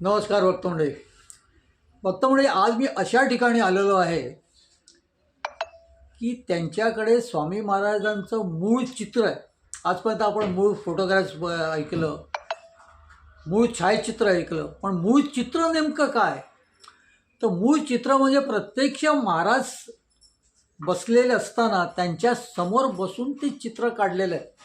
नमस्कार भक्तमंडळी आज मी अशा ठिकाणी आलेलो आहे की त्यांच्याकडे स्वामी महाराजांचं मूळ चित्र आहे. आजपर्यंत आपण मूळ फोटोग्राफ्स ऐकलं, मूळ छायाचित्र ऐकलं, पण मूळ चित्र नेमकं काय? तर मूळ चित्र म्हणजे प्रत्यक्ष महाराज बसलेले असताना त्यांच्या समोर बसून ते चित्र काढलेलं आहे.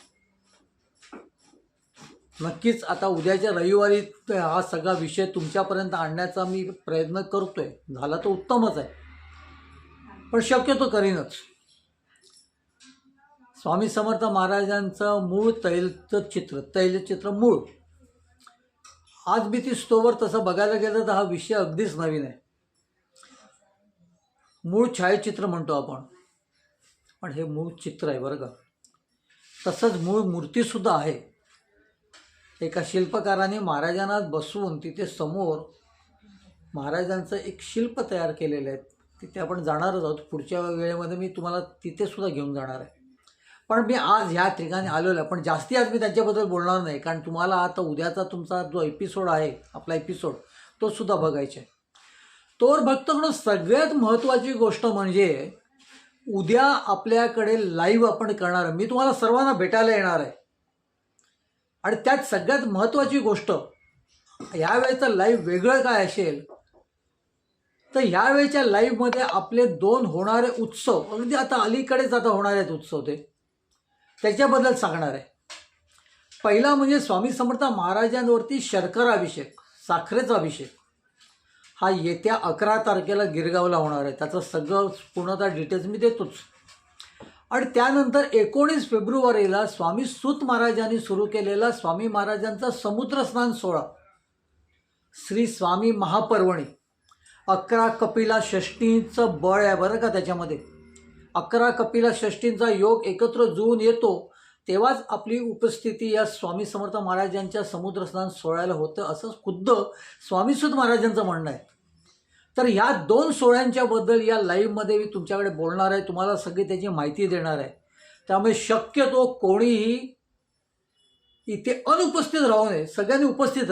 नक्कीच आता उद्याच्या रविवारी हा सगळा विषय तुमच्यापर्यंत आणण्याचा मी प्रयत्न करतोय. झाला तर उत्तमच आहे, पण शक्यतो करीनच. स्वामी समर्थ महाराजांचं मूळ तैलचित्र मूळ आज मी ती स्टोवर तसं बघायला गेलं तर हा विषय अगदीच नवीन आहे. मूळ छायाचित्र म्हणतो आपण, पण हे मूळ चित्र आहे बरं का. तसंच मूळ मूर्तीसुद्धा आहे. एका शिल्पकाराने महाराजांना बसवून तिथे समोर महाराजांचं एक शिल्प तयार केलेलं आहे. तिथे आपण जाणारच आहोत. पुढच्या वेळेमध्ये मी तुम्हाला तिथे सुद्धा घेऊन जाणार आहे. पण मी आज ह्या ठिकाणी आलेलो आहे, पण जास्ती आज मी त्यांच्याबद्दल बोलणार नाही, कारण तुम्हाला आता उद्याचा तुमचा जो एपिसोड आहे, आपला एपिसोड, तो सुद्धा बघायचा आहे. तोवर भक्तगण, सगळ्यात महत्त्वाची गोष्ट म्हणजे उद्या आपल्याकडे लाईव्ह आपण करणार आहे. मी तुम्हाला सर्वांना भेटायला येणार आहे. आणि त्यात सगळ्यात महत्त्वाची गोष्ट, यावेळेचं लाईव्ह वेगळं काय असेल तर यावेळेच्या लाईव्हमध्ये आपले 2 होणारे उत्सव, अगदी आता अलीकडेच आता होणारे आहेत उत्सव, त्याच्याबद्दल सांगणार आहे. पहिला म्हणजे स्वामी समर्थ महाराजांवरती शर्कराभिषेक, साखरेचा अभिषेक, हा येत्या 11 तारखेला गिरगावला होणार आहे. त्याचं सगळं पूर्णतः डिटेल्स मी देतोच. आणि त्यानंतर 19 फेब्रुवारीला स्वामी सूत महाराजांनी सुरू केलेला स्वामी महाराजांचा समुद्रस्नान सोहळा, श्री स्वामी महापर्वणी, 11 कपिला षष्टींचं बळ आहे बरं का. त्याच्यामध्ये 11 कपिला षष्टींचा योग एकत्र जुळून येतो, तेव्हाच आपली उपस्थिती या स्वामी समर्थ महाराजांच्या समुद्रस्नान सोहळ्याला होतं, असं खुद्द स्वामी सूत महाराजांचं म्हणणं आहे. तर ह्या 2 सोहळ्यांच्याबद्दल या लाईव्हमध्ये मी तुमच्याकडे बोलणार आहे, तुम्हाला सगळी त्याची माहिती देणार आहे. त्यामुळे शक्यतो कोणीही इथे अनुपस्थित राहू नये. सगळ्यांनी उपस्थित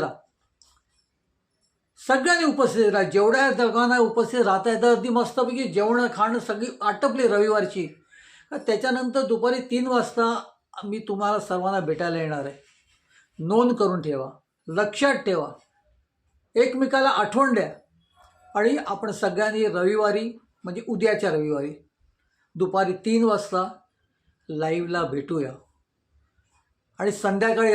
राहा, जेवढ्या जगांना उपस्थित राहता येतं. अगदी मस्तपैकी जेवण खाणं सगळी आटपली रविवारची. त्याच्यानंतर दुपारी 3 वाजता मी तुम्हाला सर्वांना भेटायला येणार आहे. नोंद करून ठेवा, लक्षात ठेवा, एकमेकाला आठवण द्या. आणि आपण सगळ्यांनी रविवारी, म्हणजे उद्याच्या रविवारी दुपारी 3 वाजता लाईव्हला भेटूया. आणि संध्याकाळी